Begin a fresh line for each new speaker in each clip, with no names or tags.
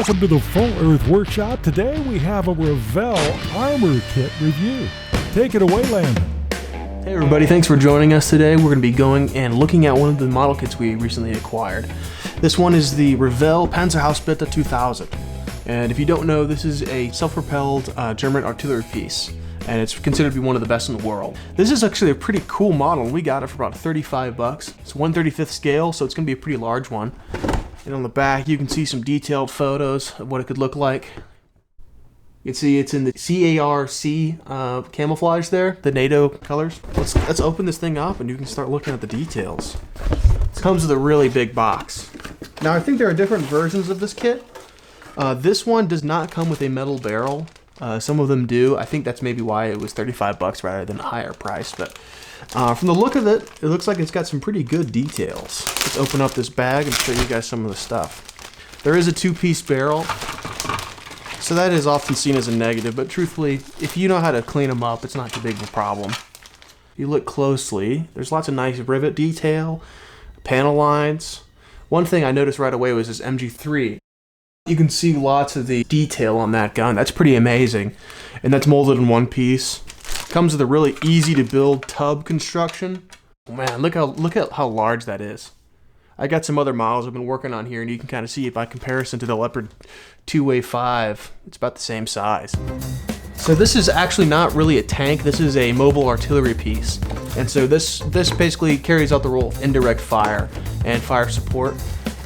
Welcome to the Full Earth Workshop. Today we have a Revell armor kit review. Take it away, Landon.
Hey everybody, thanks for joining us today. We're going to be going and looking at one of the model kits we recently acquired. This one is the Revell Panzerhaubitze 2000. And if you don't know, this is a self-propelled German artillery piece. And it's considered to be one of the best in the world. This is actually a pretty cool model. We got it for about 35 bucks. It's 1/35th scale, so it's going to be a pretty large one. And on the back, you can see some detailed photos of what it could look like. You can see it's in the CARC camouflage there, the NATO colors. Let's open this thing up and you can start looking at the details. It comes with a really big box. Now I think there are different versions of this kit. This one does not come with a metal barrel. Some of them do. I think that's maybe why it was 35 bucks rather than a higher price. But from the look of it, it looks like it's got some pretty good details. Let's open up this bag and show you guys some of the stuff. There is a two-piece barrel. So that is often seen as a negative, but truthfully, if you know how to clean them up, it's not too big of a problem. If you look closely, there's lots of nice rivet detail, panel lines. One thing I noticed right away was this MG3. You can see lots of the detail on that gun. That's pretty amazing. And that's molded in one piece. Comes with a really easy to build tub construction. Oh man, look at how large that is. I got some other models I've been working on here, and you can kind of see it by comparison to the Leopard 2A5. It's about the same size. So this is actually not really a tank. This is a mobile artillery piece. And so this basically carries out the role of indirect fire and fire support,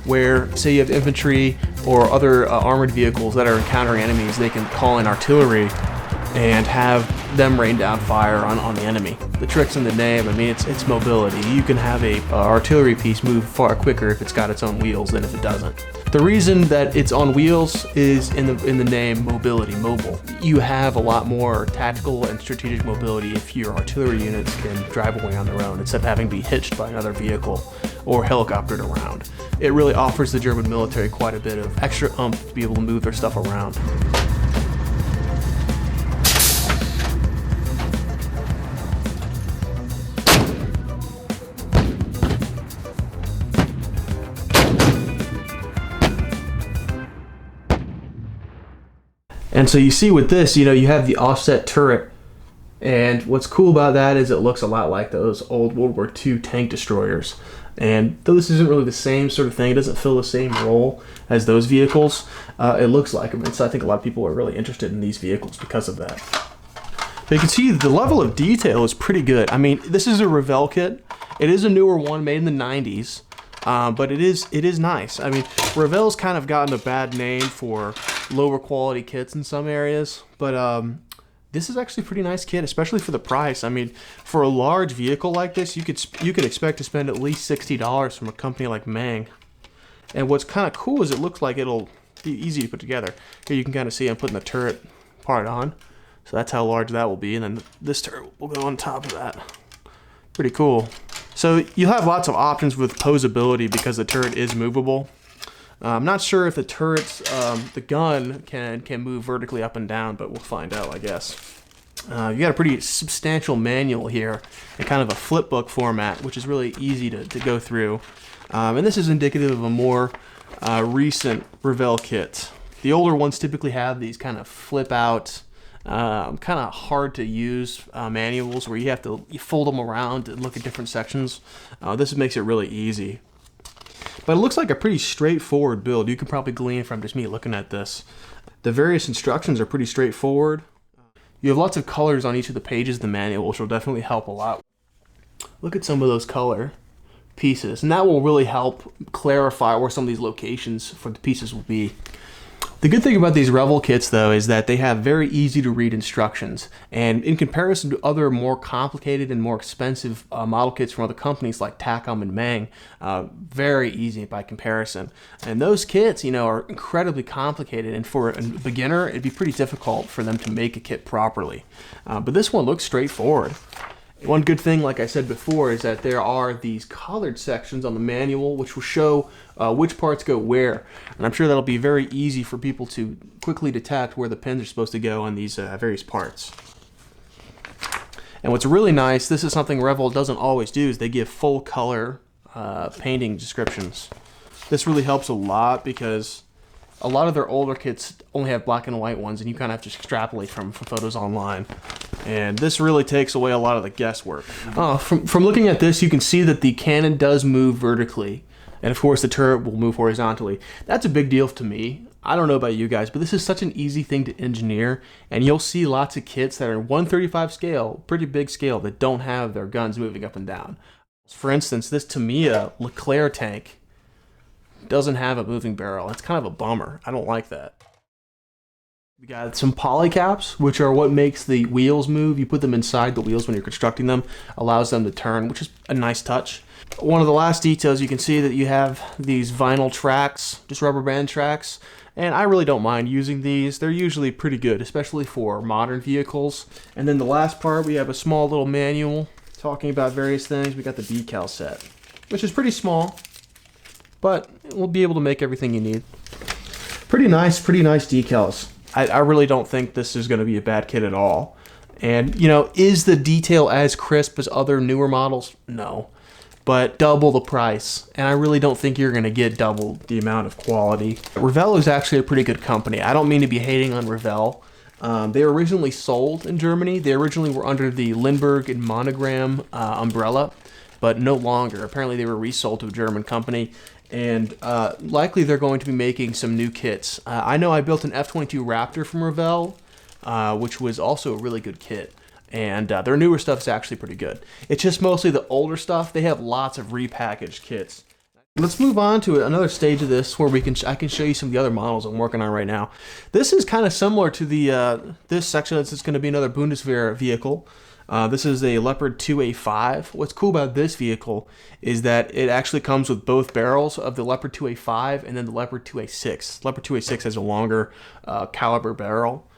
where say you have infantry or other armored vehicles that are encountering enemies, they can call in artillery and have them rain down fire on the enemy. The trick's in the name. I mean, it's mobility. You can have a artillery piece move far quicker if it's got its own wheels than if it doesn't. The reason that it's on wheels is in the name mobility, mobile. You have a lot more tactical and strategic mobility if your artillery units can drive away on their own instead of having to be hitched by another vehicle or helicoptered around. It really offers the German military quite a bit of extra oomph to be able to move their stuff around. And so you see with this, you have the offset turret. And what's cool about that is it looks a lot like those old World War II tank destroyers. And though this isn't really the same sort of thing, it doesn't fill the same role as those vehicles, it looks like them. And so I think a lot of people are really interested in these vehicles because of that. But you can see the level of detail is pretty good. I mean, this is a Revell kit. It is a newer one made in the 90s. But it is nice. I mean, Revell's kind of gotten a bad name for lower quality kits in some areas, but this is actually a pretty nice kit, especially for the price. I mean, for a large vehicle like this, you could expect to spend at least $60 from a company like Meng. And what's kind of cool is it looks like it'll be easy to put together. Here you can kind of see I'm putting the turret part on, so that's how large that will be, and then this turret will go on top of that. Pretty cool. So you'll have lots of options with posability because the turret is movable. I'm not sure if the turret's, the gun can move vertically up and down, but we'll find out, I guess. You got a pretty substantial manual here in kind of a flip book format, which is really easy to go through. And this is indicative of a more recent Revell kit. The older ones typically have these kind of flip out, kind of hard to use manuals where you fold them around and look at different sections. This makes it really easy. But it looks like a pretty straightforward build. You can probably glean from just me looking at this. The various instructions are pretty straightforward. You have lots of colors on each of the pages of the manual, which will definitely help a lot. Look at some of those color pieces, and that will really help clarify where some of these locations for the pieces will be. The good thing about these Revell kits, though, is that they have very easy to read instructions. And in comparison to other more complicated and more expensive model kits from other companies like Takom and Meng, very easy by comparison. And those kits, are incredibly complicated. And for a beginner, it'd be pretty difficult for them to make a kit properly. But this one looks straightforward. One good thing, like I said before, is that there are these colored sections on the manual which will show which parts go where. And I'm sure that'll be very easy for people to quickly detect where the pins are supposed to go on these various parts. And what's really nice, this is something Revell doesn't always do, is they give full color painting descriptions. This really helps a lot because a lot of their older kits only have black and white ones, and you kind of have to extrapolate from photos online. And this really takes away a lot of the guesswork. From looking at this, you can see that the cannon does move vertically, and of course the turret will move horizontally. That's a big deal to me. I don't know about you guys, but this is such an easy thing to engineer, and you'll see lots of kits that are 1/35 scale, pretty big scale, that don't have their guns moving up and down. For instance, this Tamiya Leclerc tank doesn't have a moving barrel. It's kind of a bummer. I don't like that. We got some polycaps, which are what makes the wheels move. You put them inside the wheels when you're constructing them, allows them to turn, which is a nice touch. One of the last details, you can see that you have these vinyl tracks, just rubber band tracks, and I really don't mind using these. They're usually pretty good, especially for modern vehicles. And then the last part, we have a small little manual talking about various things. We got the decal set, which is pretty small, but we'll be able to make everything you need. Pretty nice decals. I really don't think this is going to be a bad kit at all. And, you know, is the detail as crisp as other newer models? No. But double the price. And I really don't think you're going to get double the amount of quality. Revell is actually a pretty good company. I don't mean to be hating on Revell. They were originally sold in Germany. They originally were under the Lindbergh and Monogram umbrella, but no longer. Apparently they were resold to a German company. And likely they're going to be making some new kits. I know I built an F-22 Raptor from Revell, which was also a really good kit. And their newer stuff is actually pretty good. It's just mostly the older stuff. They have lots of repackaged kits. Let's move on to another stage of this where I can show you some of the other models I'm working on right now. This is kind of similar to the this section. It's going to be another Bundeswehr vehicle. This is a Leopard 2A5. What's cool about this vehicle is that it actually comes with both barrels of the Leopard 2A5 and then the Leopard 2A6. Leopard 2A6 has a longer caliber barrel.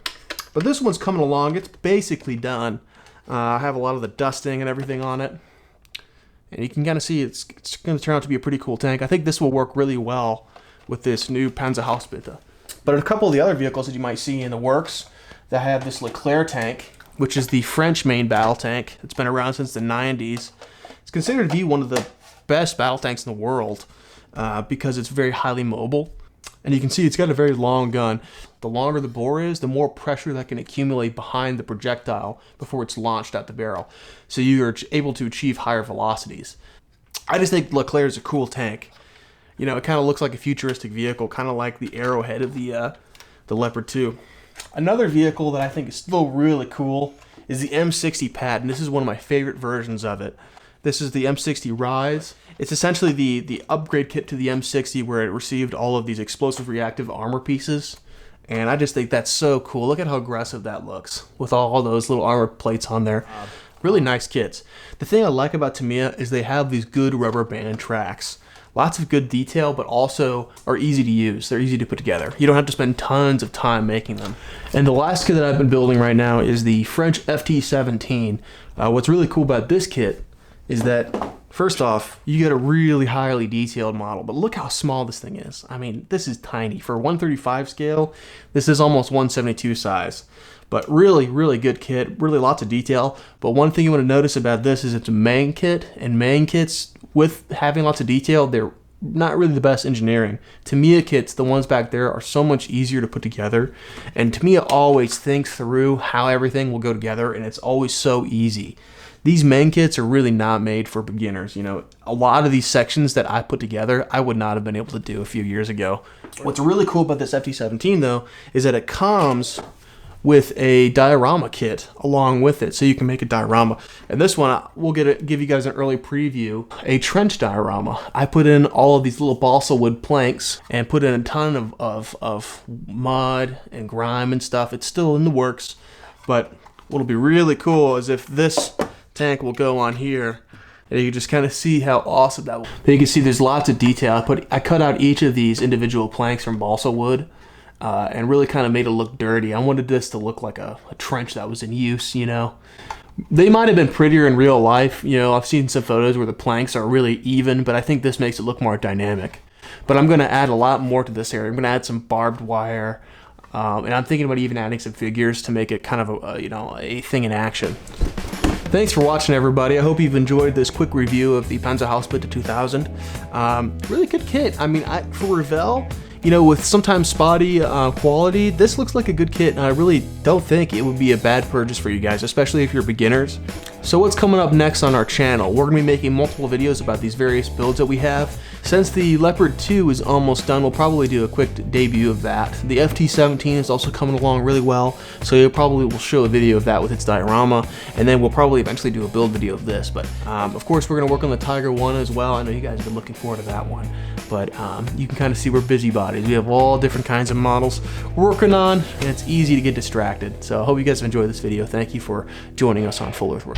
But this one's coming along. It's basically done. I have a lot of the dusting and everything on it. And you can kind of see it's going to turn out to be a pretty cool tank. I think this will work really well with this new Panzerhaubitze. But a couple of the other vehicles that you might see in the works that have this Leclerc tank, which is the French main battle tank. It's been around since the 90s. It's considered to be one of the best battle tanks in the world because it's very highly mobile. And you can see it's got a very long gun. The longer the bore is, the more pressure that can accumulate behind the projectile before it's launched out the barrel. So you're able to achieve higher velocities. I just think Leclerc is a cool tank. You know, it kind of looks like a futuristic vehicle, kind of like the arrowhead of the Leopard 2. Another vehicle that I think is still really cool is the M60 Pad, and this is one of my favorite versions of it. This is the M60 Rise. It's essentially the upgrade kit to the M60 where it received all of these explosive reactive armor pieces. And I just think that's so cool. Look at how aggressive that looks with all those little armor plates on there. Really nice kits. The thing I like about Tamiya is they have these good rubber band tracks. Lots of good detail, but also are easy to use. They're easy to put together. You don't have to spend tons of time making them. And the last kit that I've been building right now is the French FT-17. What's really cool about this kit is that, first off, you get a really highly detailed model, but look how small this thing is. I mean, this is tiny. For 135 scale, this is almost 172 size. But really, really good kit, really lots of detail. But one thing you want to notice about this is it's a Meng kit, and Meng kits, with having lots of detail, they're not really the best engineering. Tamiya kits, the ones back there, are so much easier to put together. And Tamiya always thinks through how everything will go together, and it's always so easy. These Meng kits are really not made for beginners. You know, a lot of these sections that I put together, I would not have been able to do a few years ago. What's really cool about this FT-17 though, is that it comes with a diorama kit along with it, so you can make a diorama. And this one, we'll give you guys an early preview, a trench diorama. I put in all of these little balsa wood planks and put in a ton of mud and grime and stuff. It's still in the works, but what'll be really cool is if this tank will go on here, and you can just kind of see how awesome that will be. You can see there's lots of detail. I cut out each of these individual planks from balsa wood and really kind of made it look dirty. I wanted this to look like a trench that was in use, you know. They might have been prettier in real life. You know, I've seen some photos where the planks are really even, but I think this makes it look more dynamic. But I'm going to add a lot more to this area. I'm going to add some barbed wire, and I'm thinking about even adding some figures to make it kind of a thing in action. Thanks for watching, everybody. I hope you've enjoyed this quick review of the Panzerhaubitze 2000. Really good kit. I mean, for Revell, you know, with sometimes spotty quality, this looks like a good kit, and I really don't think it would be a bad purchase for you guys, especially if you're beginners. So what's coming up next on our channel? We're going to be making multiple videos about these various builds that we have. Since the Leopard 2 is almost done, we'll probably do a quick debut of that. The FT17 is also coming along really well, so you'll probably will show a video of that with its diorama, and then we'll probably eventually do a build video of this. But of course, we're going to work on the Tiger 1 as well. I know you guys have been looking forward to that one, but you can kind of see we're busybodies. We have all different kinds of models we're working on, and it's easy to get distracted. So I hope you guys have enjoyed this video. Thank you for joining us on Full Earth Work.